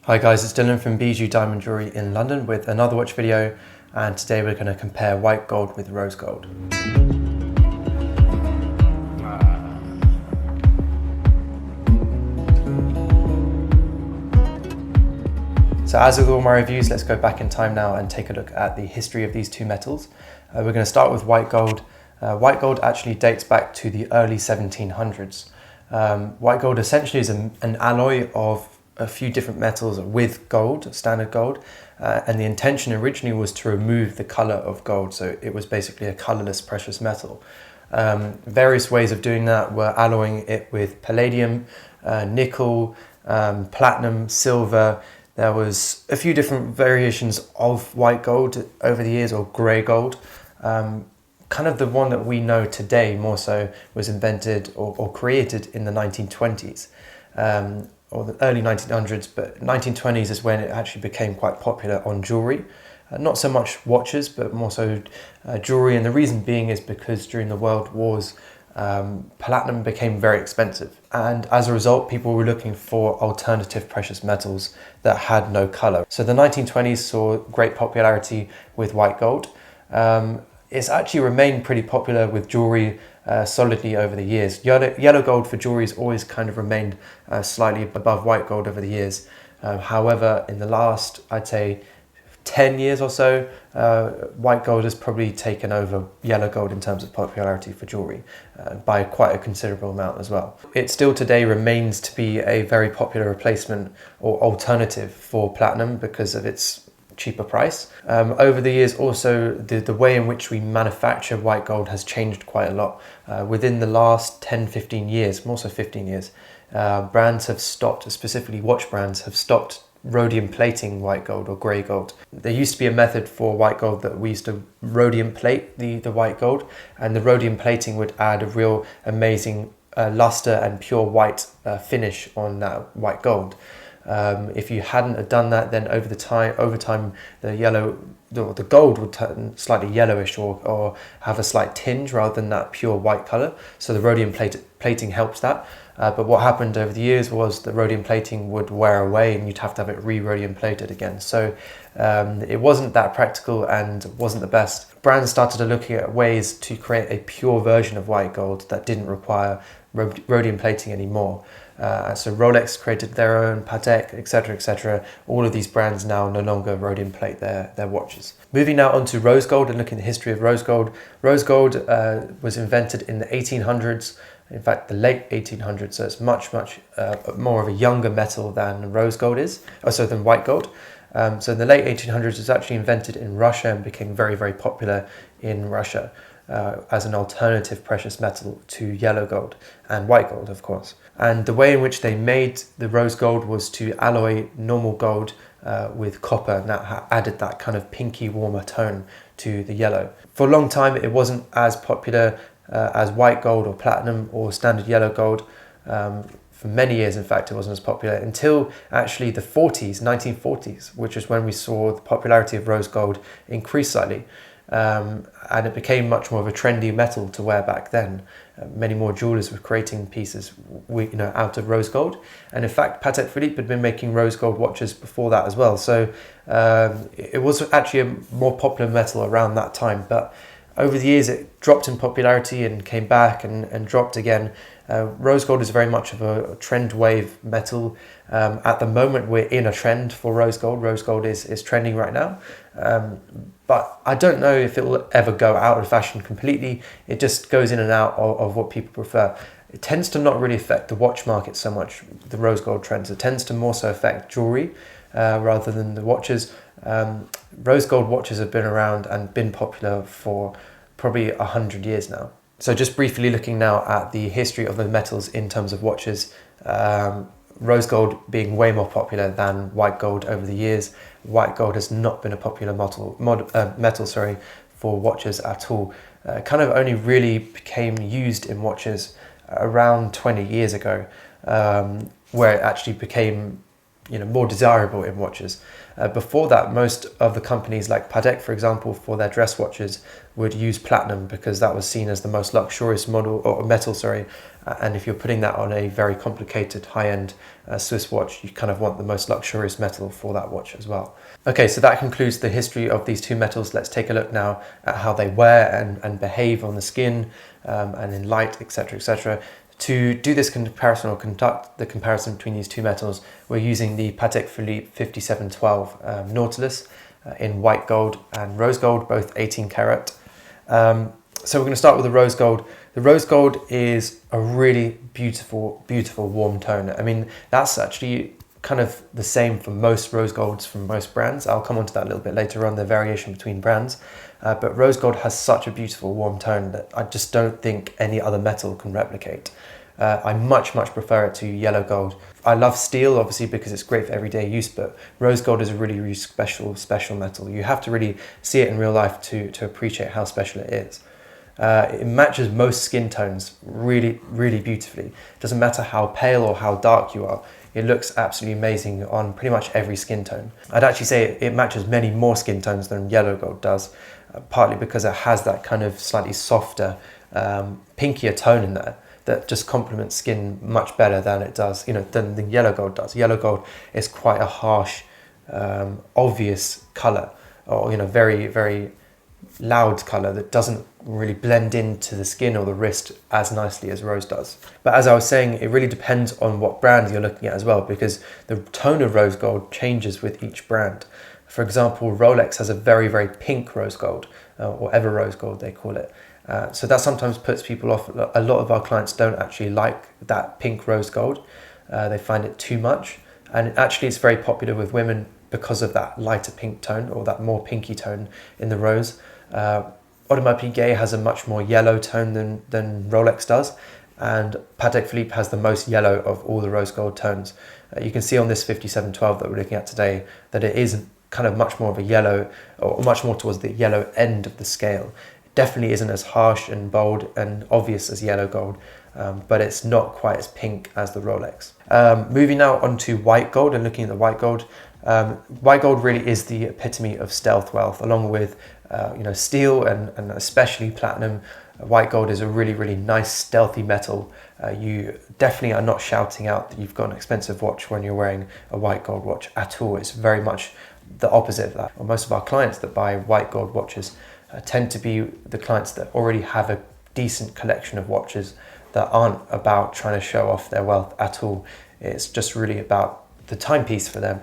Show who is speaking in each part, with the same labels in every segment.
Speaker 1: Hi guys, it's Dylan from Bijou Diamond Jewellery in London with another watch video, and today we're going to compare white gold with rose gold. So as with all my reviews, let's go back in time now and take a look at the history of these two metals. We're going to start with white gold. White gold actually dates back to the early 1700s. White gold essentially is an alloy of a few different metals with gold, standard gold, and the intention originally was to remove the color of gold, so it was basically a colorless precious metal. Various ways of doing that were alloying it with palladium, nickel, platinum, silver. There was a few different variations of white gold over the years, or grey gold. Kind of the one that we know today more so was invented or created in the 1920s. Or the early 1900s, but 1920s is when it actually became quite popular on jewellery. Not so much watches, but more so jewellery, and the reason being is because during the World Wars, platinum became very expensive, and as a result people were looking for alternative precious metals that had no colour. So the 1920s saw great popularity with white gold. It's actually remained pretty popular with jewellery solidly over the years. Yellow gold for jewellery has always kind of remained slightly above white gold over the years. However, in the last, I'd say, 10 years or so, white gold has probably taken over yellow gold in terms of popularity for jewellery by quite a considerable amount as well. It still today remains to be a very popular replacement or alternative for platinum because of its cheaper price. Over the years also, the way in which we manufacture white gold has changed quite a lot. Within the last 10-15 years, more so 15 years, brands have stopped, specifically watch brands have stopped rhodium plating white gold or grey gold. There used to be a method for white gold that we used to rhodium plate the white gold, and the rhodium plating would add a real amazing luster and pure white finish on that white gold. If you hadn't done that, then over time the gold would turn slightly yellowish or have a slight tinge rather than that pure white color. So the rhodium plating helps that. But what happened over the years was the rhodium plating would wear away and you'd have to have it rhodium plated again. So it wasn't that practical and wasn't the best. Brands started looking at ways to create a pure version of white gold that didn't require rhodium plating anymore. So Rolex created their own, Patek, etc., etc. All of these brands now no longer rhodium plate their watches. Moving now on to rose gold and looking at the history of rose gold. Rose gold was invented in the 1800s, in fact the late 1800s, so it's much more of a younger metal than rose gold is, than white gold. So in the late 1800s it was actually invented in Russia and became very popular in Russia. As an alternative precious metal to yellow gold and white gold, of course. And the way in which they made the rose gold was to alloy normal gold with copper, and that added that kind of pinky warmer tone to the yellow. For a long time it wasn't as popular as white gold or platinum or standard yellow gold. For many years, in fact, it wasn't as popular until actually the 1940s, which is when we saw the popularity of rose gold increase slightly. And it became much more of a trendy metal to wear back then. Many more jewelers were creating pieces out of rose gold, and in fact Patek Philippe had been making rose gold watches before that as well, so it was actually a more popular metal around that time. But over the years it dropped in popularity and came back and dropped again. Rose gold is very much of a trend wave metal. At the moment we're in a trend for rose gold. Rose gold is trending right now. But I don't know if it will ever go out of fashion completely. It just goes in and out of what people prefer. It tends to not really affect the watch market so much, the rose gold trends. It tends to more so affect jewelry rather than the watches. Rose gold watches have been around and been popular for probably 100 years now. So just briefly looking now at the history of the metals in terms of watches. Rose gold being way more popular than white gold over the years. White gold has not been a popular metal for watches at all. Kind of only really became used in watches around 20 years ago, where it actually became more desirable in watches. Before that, most of the companies like Patek, for example, for their dress watches would use platinum because that was seen as the most luxurious model or metal, sorry. And if you're putting that on a very complicated high-end Swiss watch, you kind of want the most luxurious metal for that watch as well. Okay, so that concludes the history of these two metals. Let's take a look now at how they wear and behave on the skin and in light, etc., etc. To do this comparison or conduct the comparison between these two metals, we're using the Patek Philippe 5712 Nautilus in white gold and rose gold, both 18 karat. So we're going to start with the rose gold. The rose gold is a really beautiful, beautiful warm tone. I mean, that's actually kind of the same for most rose golds from most brands. I'll come on to that a little bit later on, the variation between brands. But rose gold has such a beautiful warm tone that I just don't think any other metal can replicate. I much prefer it to yellow gold. I love steel, obviously, because it's great for everyday use, but rose gold is a really, really special metal. You have to really see it in real life to appreciate how special it is. It matches most skin tones really, really beautifully. It doesn't matter how pale or how dark you are. It looks absolutely amazing on pretty much every skin tone. I'd actually say it matches many more skin tones than yellow gold does, partly because it has that kind of slightly softer, pinkier tone in there that just complements skin much better than it does, than the yellow gold does. Yellow gold is quite a harsh, obvious color, or very, very loud color that doesn't really blend into the skin or the wrist as nicely as rose does. But as I was saying, it really depends on what brand you're looking at as well, because the tone of rose gold changes with each brand. For example, Rolex has a very, very pink rose gold, or ever rose gold they call it. So that sometimes puts people off. A lot of our clients don't actually like that pink rose gold. They find it too much. And actually it's very popular with women because of that lighter pink tone, or that more pinky tone in the rose. Audemars Piguet has a much more yellow tone than Rolex does, and Patek Philippe has the most yellow of all the rose gold tones. You can see on this 5712 that we're looking at today that it is kind of much more of a yellow, or much more towards the yellow end of the scale. It definitely isn't as harsh and bold and obvious as yellow gold, but it's not quite as pink as the Rolex. Moving now on to white gold and looking at the white gold. White gold really is the epitome of stealth wealth, along with steel and especially platinum. White gold is a really, really nice stealthy metal. You definitely are not shouting out that you've got an expensive watch when you're wearing a white gold watch at all. It's very much the opposite of that. Well, most of our clients that buy white gold watches tend to be the clients that already have a decent collection of watches that aren't about trying to show off their wealth at all. It's just really about the timepiece for them.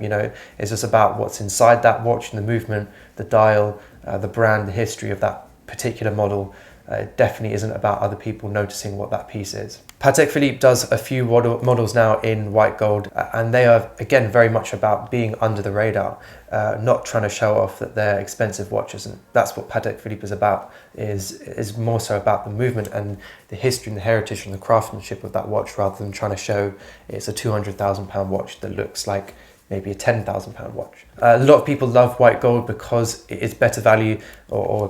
Speaker 1: It's just about what's inside that watch and the movement, the dial, the brand, the history of that particular model. It definitely isn't about other people noticing what that piece is. Patek Philippe does a few models now in white gold, and they are again very much about being under the radar, not trying to show off that they're expensive watches. And that's what Patek Philippe is about, is more so about the movement and the history and the heritage and the craftsmanship of that watch, rather than trying to show it's a £200,000 watch that looks like maybe a £10,000 watch. A lot of people love white gold because it is better value or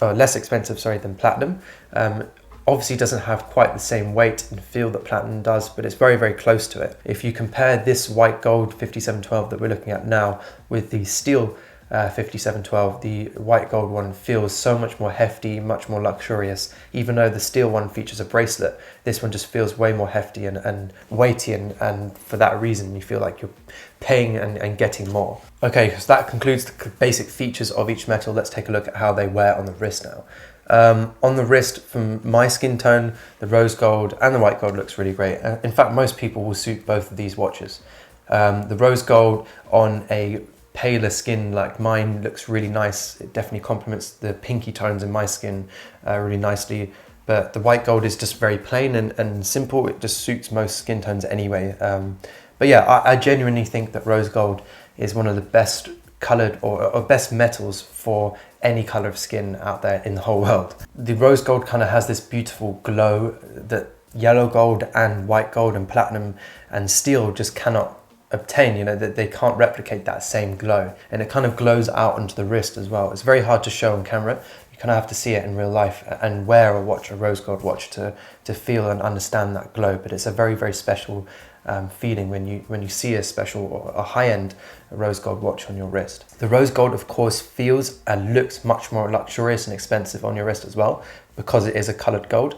Speaker 1: less expensive, than platinum. Obviously doesn't have quite the same weight and feel that platinum does, but it's very, very close to it. If you compare this white gold 5712 that we're looking at now with the steel 5712, the white gold one feels so much more hefty, much more luxurious. Even though the steel one features a bracelet, this one just feels way more hefty and weighty, and for that reason you feel like you're paying and getting more. Okay, so that concludes the basic features of each metal. Let's take a look at how they wear on the wrist now. On the wrist, from my skin tone, the rose gold and the white gold looks really great. In fact, most people will suit both of these watches. The rose gold on a paler skin like mine looks really nice. It definitely complements the pinky tones in my skin really nicely. But the white gold is just very plain and simple. It just suits most skin tones anyway. But yeah, I genuinely think that rose gold is one of the best colored or best metals for any color of skin out there in the whole world. The rose gold kind of has this beautiful glow that yellow gold and white gold and platinum and steel just cannot obtain, that they can't replicate that same glow, and it kind of glows out onto the wrist as well. It's very hard to show on camera. You kind of have to see it in real life and wear a rose gold watch to feel and understand that glow. But it's a very, very special feeling when you see a special or a high-end rose gold watch on your wrist. The rose gold, of course, feels and looks much more luxurious and expensive on your wrist as well, because it is a colored gold.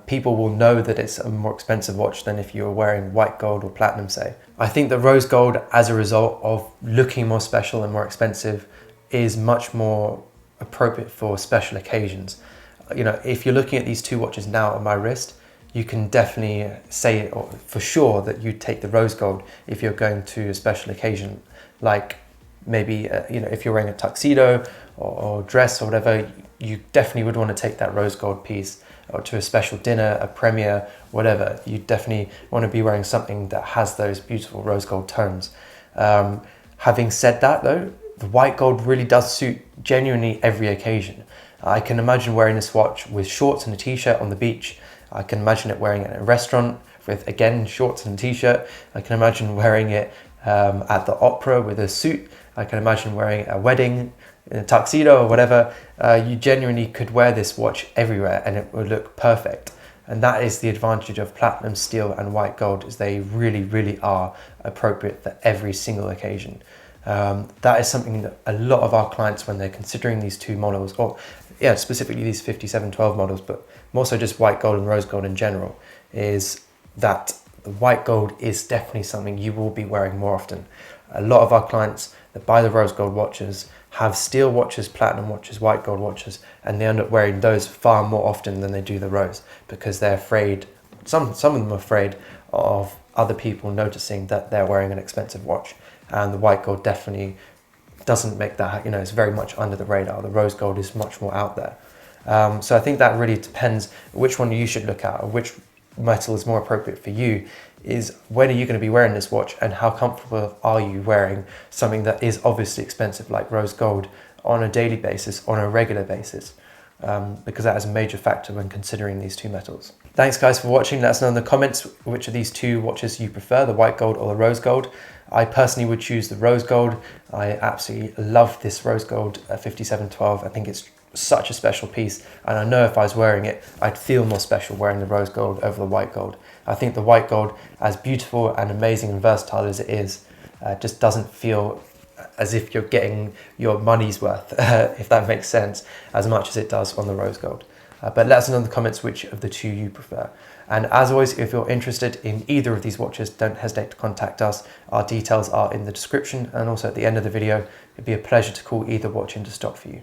Speaker 1: People will know that it's a more expensive watch than if you were wearing white gold or platinum, say. I think that rose gold, as a result of looking more special and more expensive, is much more appropriate for special occasions. You know, if you're looking at these two watches now on my wrist, you can definitely say for sure that you'd take the rose gold if you're going to a special occasion, like maybe you know, if you're wearing a tuxedo or dress or whatever, you definitely would want to take that rose gold piece, or to a special dinner, a premiere, whatever. You definitely want to be wearing something that has those beautiful rose gold tones. Having said that though, the white gold really does suit genuinely every occasion. I can imagine wearing this watch with shorts and a t-shirt on the beach. I can imagine it wearing it in a restaurant with, again, shorts and a t-shirt. I can imagine wearing it at the opera with a suit. I can imagine wearing a wedding in a tuxedo or whatever. You genuinely could wear this watch everywhere and it would look perfect. And that is the advantage of platinum, steel and white gold, is they really, really are appropriate for every single occasion. That is something that a lot of our clients, when they're considering these two models, or yeah, specifically these 5712 models, but more so just white gold and rose gold in general, is that the white gold is definitely something you will be wearing more often. A lot of our clients that buy the rose gold watches have steel watches, platinum watches, white gold watches, and they end up wearing those far more often than they do the rose, because they're afraid, some of them are afraid of other people noticing that they're wearing an expensive watch. And the white gold definitely doesn't make that, you know, it's very much under the radar. The rose gold is much more out there. So I think that really depends which one you should look at, or which metal is more appropriate for you, is when are you going to be wearing this watch and how comfortable are you wearing something that is obviously expensive like rose gold on a daily basis, on a regular basis, because that is a major factor when considering these two metals. Thanks guys for watching. Let us know in the comments which of these two watches you prefer, the white gold or the rose gold. I personally would choose the rose gold. I absolutely love this rose gold 5712. I think it's such a special piece, and I know if I was wearing it, I'd feel more special wearing the rose gold over the white gold. I think the white gold, as beautiful and amazing and versatile as it is, just doesn't feel as if you're getting your money's worth, if that makes sense, as much as it does on the rose gold. But let us know in the comments which of the two you prefer. And as always, if you're interested in either of these watches, don't hesitate to contact us. Our details are in the description and also at the end of the video. It'd be a pleasure to call either watch into stock for you.